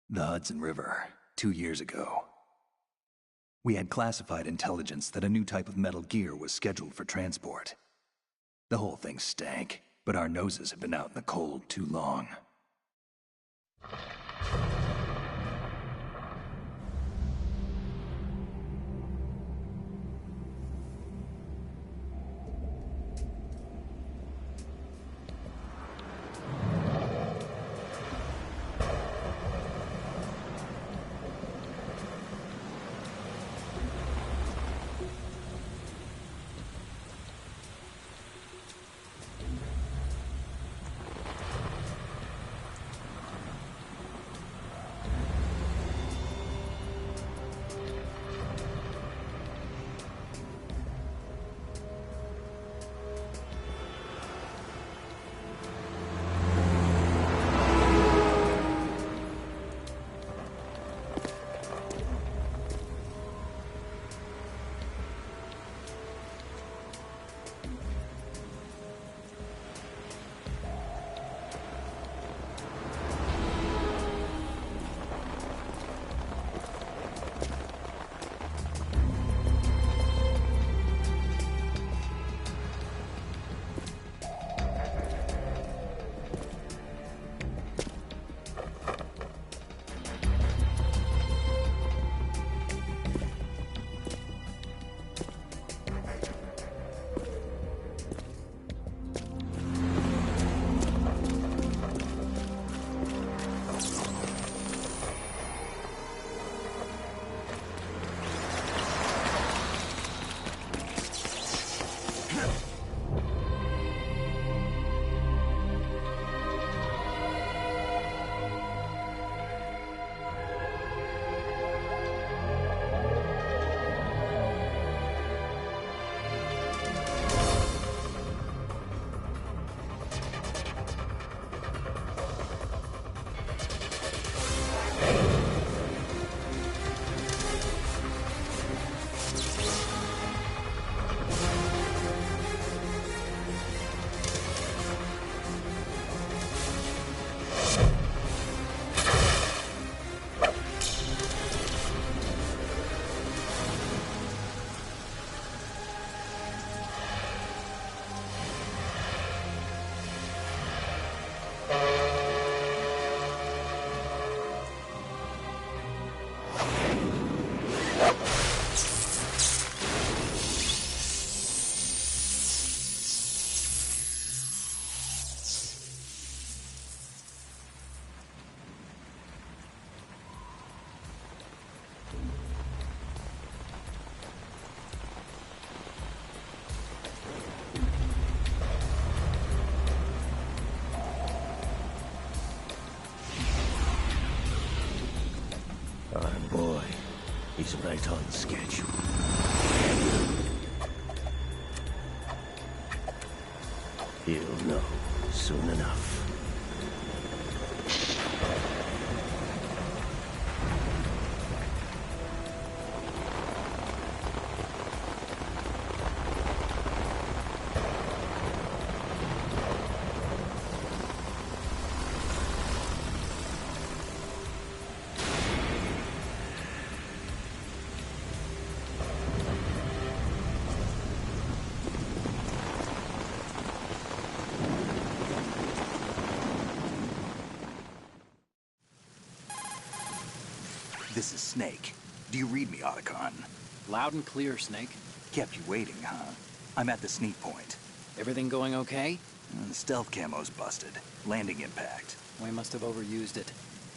The Hudson River, 2 years ago. We had classified intelligence that a new type of metal gear was scheduled for transport. The whole thing stank, but our noses had been out in the cold too long. He's right on schedule. He'll know soon enough. This is Snake. Do you read me, Otacon? Loud and clear, Snake. Kept you waiting, huh? I'm at the sneak point. Everything going okay? The stealth camo's busted. Landing impact. We must have overused it.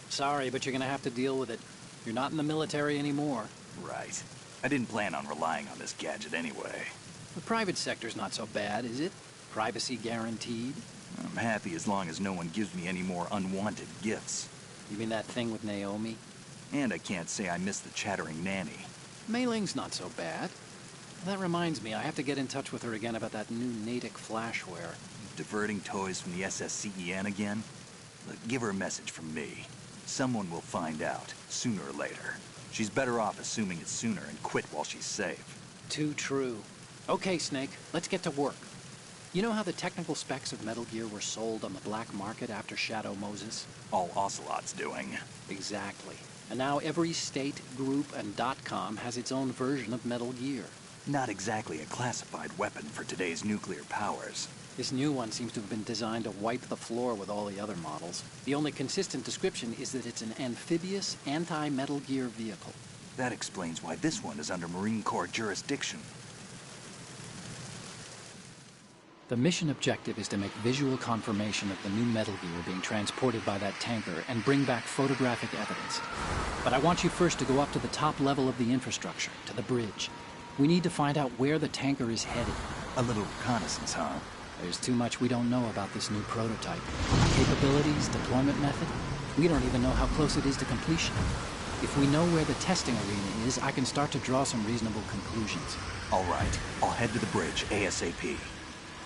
Sorry, but you're gonna have to deal with it. You're not in the military anymore. Right. I didn't plan on relying on this gadget anyway. The private sector's not so bad, is it? Privacy guaranteed? I'm happy as long as no one gives me any more unwanted gifts. You mean that thing with Naomi? And I can't say I miss the chattering nanny. Mei Ling's not so bad. That reminds me, I have to get in touch with her again about that new Natick flashware. Diverting toys from the SSCEN again? Look, give her a message from me. Someone will find out, sooner or later. She's better off assuming it's sooner and quit while she's safe. Too true. Okay, Snake, let's get to work. You know how the technical specs of Metal Gear were sold on the black market after Shadow Moses? All Ocelot's doing. Exactly. And now every state, group, and .com has its own version of Metal Gear. Not exactly a classified weapon for today's nuclear powers. This new one seems to have been designed to wipe the floor with all the other models. The only consistent description is that it's an amphibious, anti-Metal Gear vehicle. That explains why this one is under Marine Corps jurisdiction. The mission objective is to make visual confirmation of the new Metal Gear being transported by that tanker and bring back photographic evidence. But I want you first to go up to the top level of the infrastructure, to the bridge. We need to find out where the tanker is headed. A little reconnaissance, huh? There's too much we don't know about this new prototype. Capabilities, deployment method. We don't even know how close it is to completion. If we know where the testing arena is, I can start to draw some reasonable conclusions. All right, I'll head to the bridge ASAP.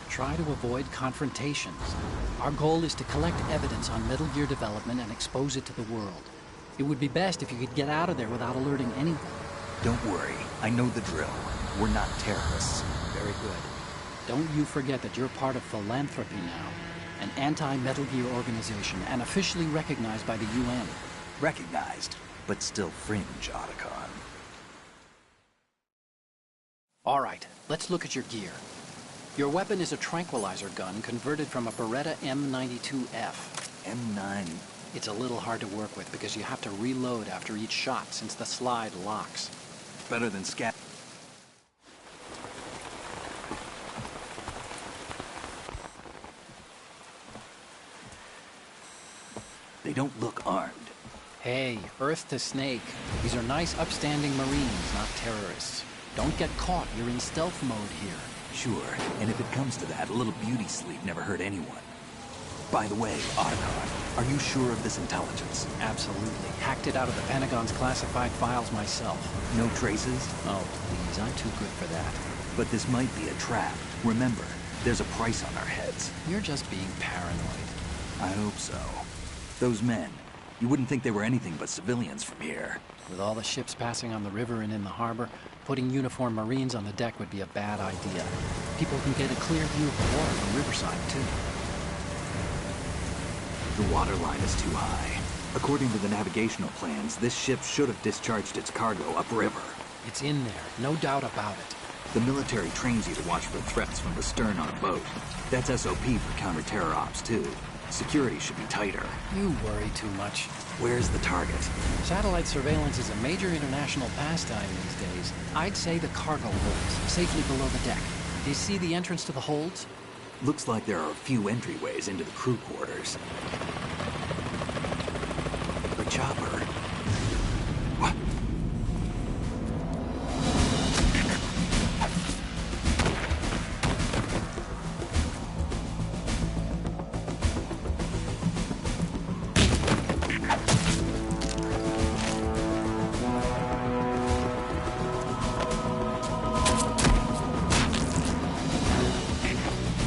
Try to avoid confrontations. Our goal is to collect evidence on Metal Gear development and expose it to the world. It would be best if you could get out of there without alerting anyone. Don't worry, I know the drill. We're not terrorists. Very good. Don't you forget that you're part of Philanthropy now, an anti-Metal Gear organization and officially recognized by the UN. Recognized, but still fringe, Otacon. All right, let's look at your gear. Your weapon is a tranquilizer gun converted from a Beretta M92F. M9. It's a little hard to work with because you have to reload after each shot since the slide locks. Better than scat. They don't look armed. Hey, Earth to Snake. These are nice, upstanding Marines, not terrorists. Don't get caught. You're in stealth mode here. Sure, and if it comes to that, a little beauty sleep never hurt anyone. By the way, Otacon, are you sure of this intelligence? Absolutely. Hacked it out of the Pentagon's classified files myself. No traces? Oh, please, I'm too good for that. But this might be a trap. Remember, there's a price on our heads. You're just being paranoid. I hope so. Those men, you wouldn't think they were anything but civilians from here. With all the ships passing on the river and in the harbor, putting uniformed Marines on the deck would be a bad idea. People can get a clear view of the water from Riverside, too. The water line is too high. According to the navigational plans, this ship should have discharged its cargo upriver. It's in there, no doubt about it. The military trains you to watch for threats from the stern on a boat. That's SOP for counter-terror ops, too. Security should be tighter. You worry too much. Where's the target? Satellite surveillance is a major international pastime these days. I'd say the cargo holds, safely below the deck. Do you see the entrance to the holds? Looks like there are a few entryways into the crew quarters. The chopper. What?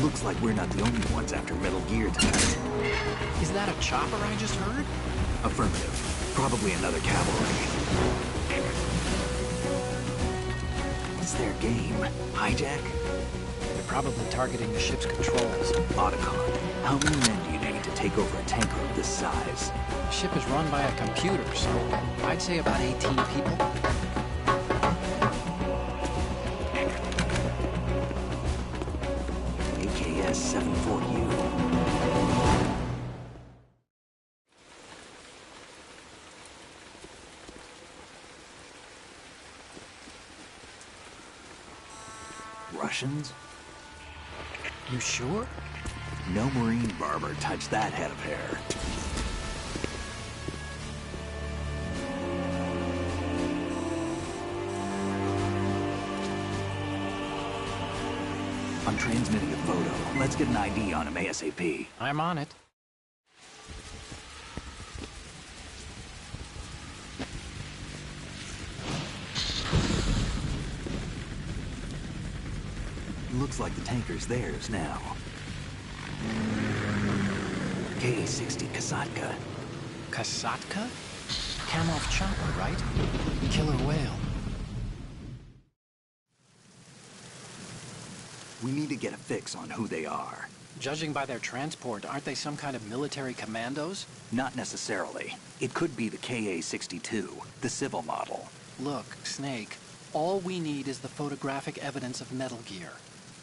Looks like we're not the only ones after Metal Gear tonight. Is that a chopper I just heard? Affirmative. Probably another cavalry. What's their game? Hijack? They're probably targeting the ship's controls. Otacon, how many men do you need to take over a tanker of this size? The ship is run by a computer, so I'd say about 18 people. AKS 74U. Russians? You sure? No Marine barber touched that head of hair. I'm transmitting a photo. Let's get an ID on him ASAP. I'm on it. Looks like the tanker's theirs now. Ka-60 Kasatka. Kasatka? Kamov chopper, right? Killer whale. We need to get a fix on who they are. Judging by their transport, aren't they some kind of military commandos? Not necessarily. It could be the Ka-62, the civil model. Look, Snake, all we need is the photographic evidence of Metal Gear.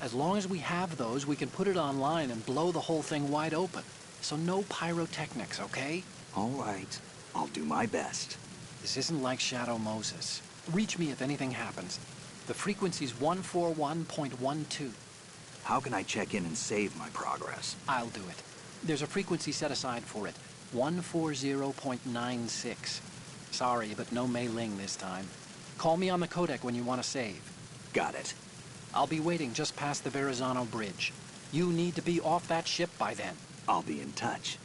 As long as we have those, we can put it online and blow the whole thing wide open. So no pyrotechnics, okay? All right. I'll do my best. This isn't like Shadow Moses. Reach me if anything happens. The frequency's 141.12. How can I check in and save my progress? I'll do it. There's a frequency set aside for it. 140.96. Sorry, but no Mei Ling this time. Call me on the codec when you want to save. Got it. I'll be waiting just past the Verrazano Bridge. You need to be off that ship by then. I'll be in touch.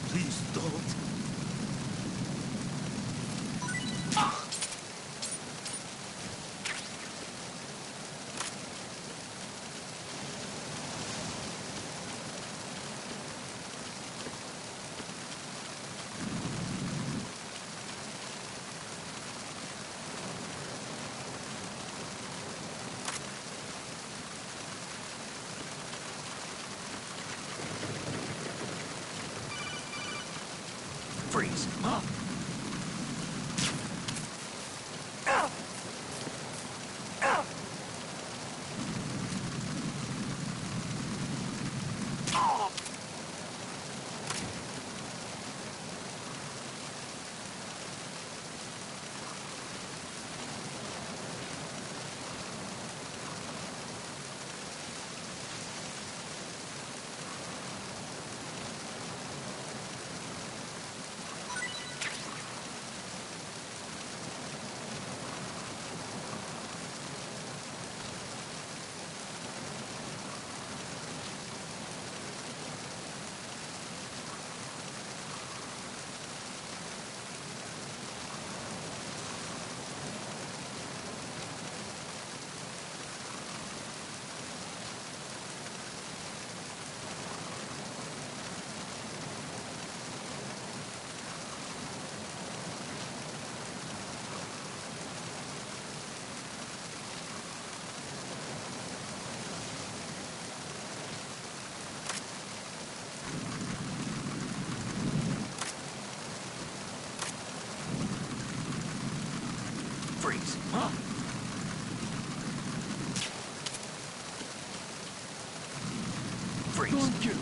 Please don't. Freeze. Huh? Freeze. Huh? Freeze. Thank you.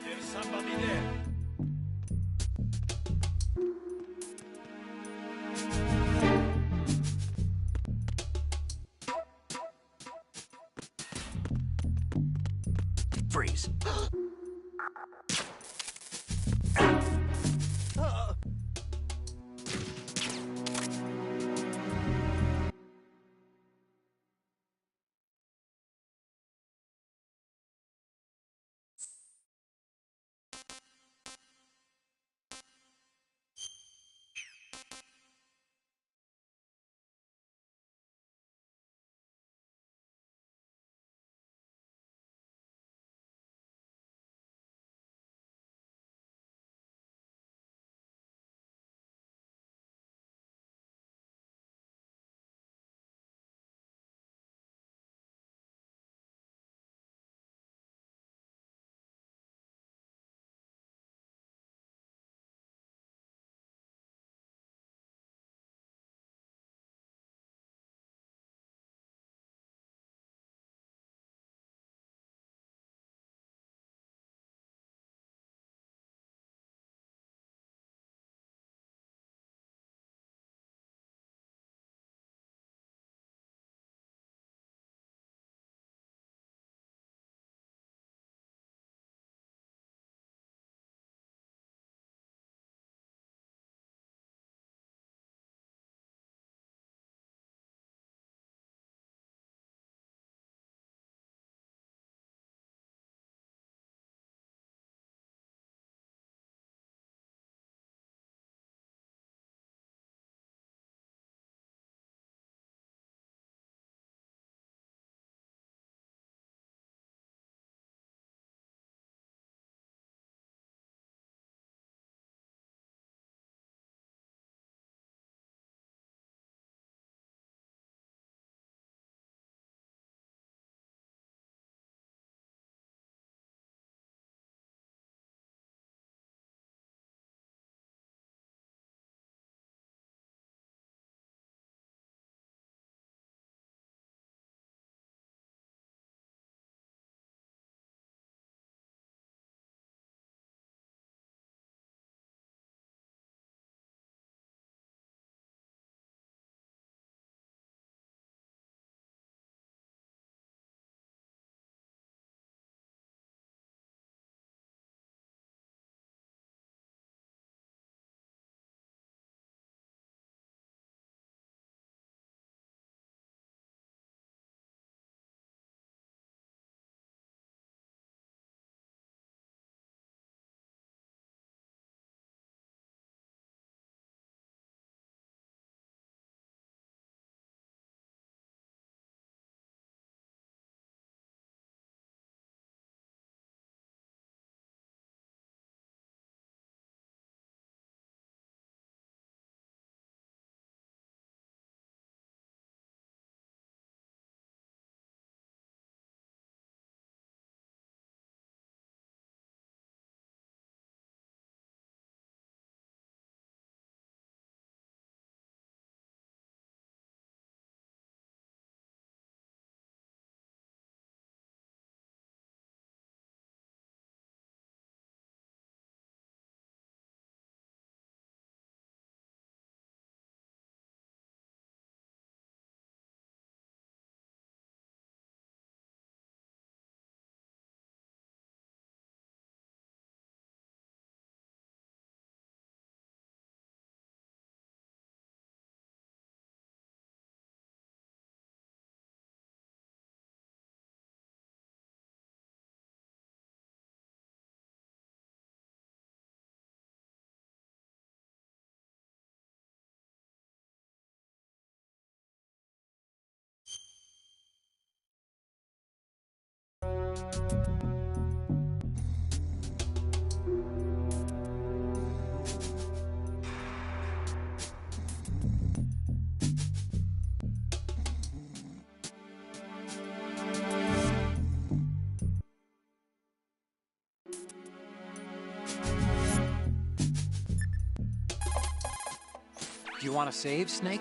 There's somebody there. Freeze. Do you want to save, Snake?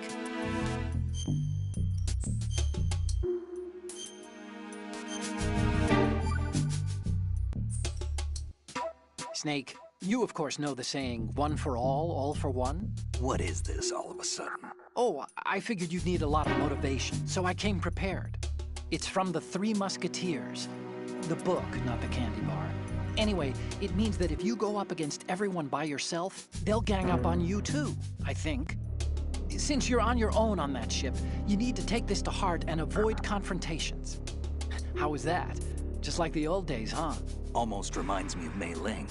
Snake, you of course know the saying, one for all for one? What is this all of a sudden? Oh, I figured you'd need a lot of motivation, so I came prepared. It's from the Three Musketeers. The book, not the candy bar. Anyway, it means that if you go up against everyone by yourself, they'll gang up on you too, I think. Since you're on your own on that ship, you need to take this to heart and avoid confrontations. How was that? Just like the old days, huh? Almost reminds me of Mei Ling.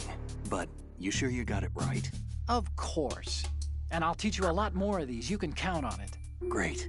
But you sure you got it right? Of course. And I'll teach you a lot more of these. You can count on it. Great.